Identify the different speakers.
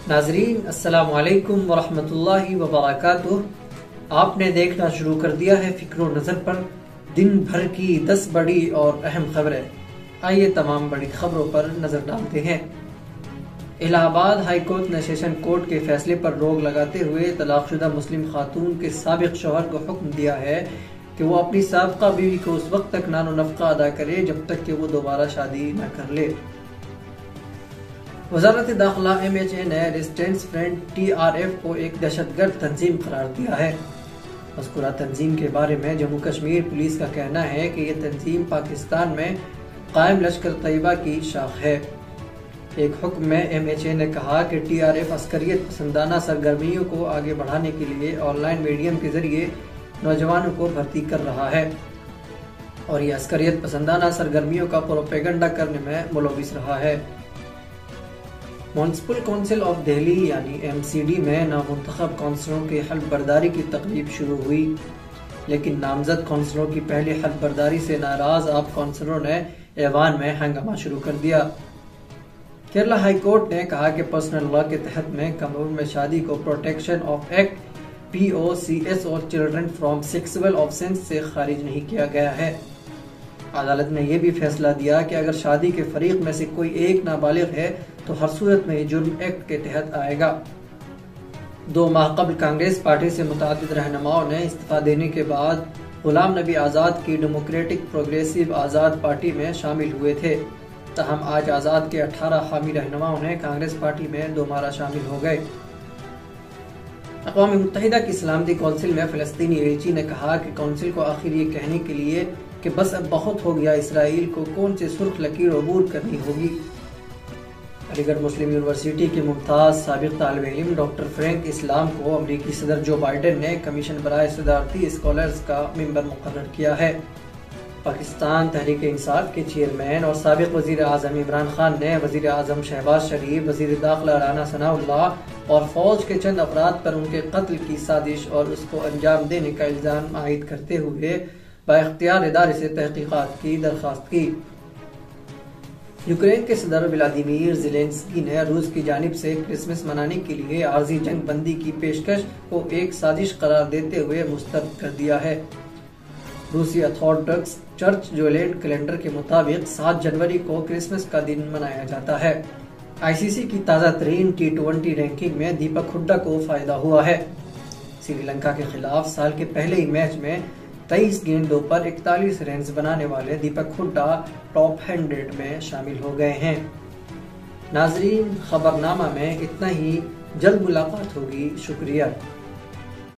Speaker 1: ناظرین السلام علیکم ورحمۃ اللہ وبرکاتہ۔ آپ نے دیکھنا شروع کر دیا ہے فکر و نظر پر دن بھر کی 10 بڑی اور اہم خبریں۔ آئیے تمام بڑی خبروں پر نظر ڈالتے ہیں۔ الہ آباد ہائی کورٹ نے سیشن کورٹ کے فیصلے پر روک لگاتے ہوئے طلاق شدہ مسلم خاتون کے سابق شوہر کو حکم دیا ہے کہ وہ اپنی سابقہ بیوی کو اس وقت تک نان و نفقہ ادا کرے جب تک کہ وہ دوبارہ شادی نہ کر لے۔ وزارت داخلہ MHA نے ریزسٹنس فرنٹ TRF کو ایک دہشت گرد تنظیم قرار دیا ہے۔ مذکورہ تنظیم کے بارے میں جموں کشمیر پولیس کا کہنا ہے کہ یہ تنظیم پاکستان میں قائم لشکر طیبہ کی شاخ ہے۔ ایک حکم میں MHA نے کہا کہ TRF عسکریت پسندانہ سرگرمیوں کو آگے بڑھانے کے لیے آن لائن میڈیم کے ذریعے نوجوانوں کو بھرتی کر رہا ہے اور یہ عسکریت پسندانہ سرگرمیوں کا پروپیگنڈا کرنے میں ملوث رہا ہے۔ میونسپل کونسل آف دہلی یعنی MCD میں نامنتخب کونسلروں کی حلف برداری کی تقریب شروع ہوئی، لیکن نامزد کونسلروں کی پہلی حلف برداری سے ناراض آپ کونسلروں نے ایوان میں ہنگامہ شروع کر دیا۔ کیرلا ہائی کورٹ نے کہا کہ پرسنل لا کے تحت میں کم عمر میں شادی کو پروٹیکشن آف ایکٹ POCS اور چلڈرن فرام سیکسول آفینس سے خارج نہیں کیا گیا ہے۔ عدالت نے یہ بھی فیصلہ دیا کہ اگر شادی کے فریق میں سے کوئی ایک نابالغ ہے تو ہر صورت میں یہ جرم ایکٹ کے تحت آئے گا۔ 2 ماہ قبل کانگریس پارٹی سے متعدد رہنماؤں نے استعفیٰ دینے کے بعد غلام نبی آزاد کی ڈیموکریٹک پروگریسو آزاد پارٹی میں شامل ہوئے تھے، تاہم آج آزاد کے 18 حامی رہنماؤں نے کانگریس پارٹی میں دوبارہ شامل ہو گئے۔ اقوام متحدہ کی سلامتی کونسل میں فلسطینی ایلچی نے کہا کہ کونسل کو آخر یہ کہنے کے لیے کہ بس اب بہت ہو گیا، اسرائیل کو کون سے سرخ لکیر عبور کرنی ہوگی۔ علی گڑھ مسلم یونیورسٹی کے ممتاز سابق طالب علم ڈاکٹر فرینک اسلام کو امریکی صدر جو بائیڈن نے کمیشن برائے صدارتی اسکالرز کا ممبر مقرر کیا ہے۔ پاکستان تحریک انصاف کے چیئرمین اور سابق وزیر اعظم عمران خان نے وزیر اعظم شہباز شریف، وزیر داخلہ رانا ثناء اللہ اور فوج کے چند افراد پر ان کے قتل کی سازش اور اس کو انجام دینے کا الزام عائد کرتے ہوئے بااختیار ادارے سے تحقیقات کی درخواست کی۔ یوکرین کے صدر ولادیمیر زیلنسکی نے روس کی جانب سے کرسمس منانے کے لیے عارضی جنگ بندی کی پیشکش کو ایک سازش قرار دیتے ہوئے مسترد کر دیا ہے۔ روسی آرتھوڈوکس چرچ جولینڈ کیلنڈر کے مطابق 7 جنوری کو کرسمس کا دن منایا جاتا ہے۔ ICC کی تازہ ترین T20 رینکنگ میں دیپک ہڈا کو فائدہ ہوا ہے۔ سری لنکا کے خلاف سال کے پہلے ہی میچ میں 23 گیندوں پر 41 رنز بنانے والے دیپک ہڈا ٹاپ 100 میں شامل ہو گئے ہیں۔ ناظرین خبرنامہ میں اتنا ہی، جلد ملاقات ہوگی، شکریہ۔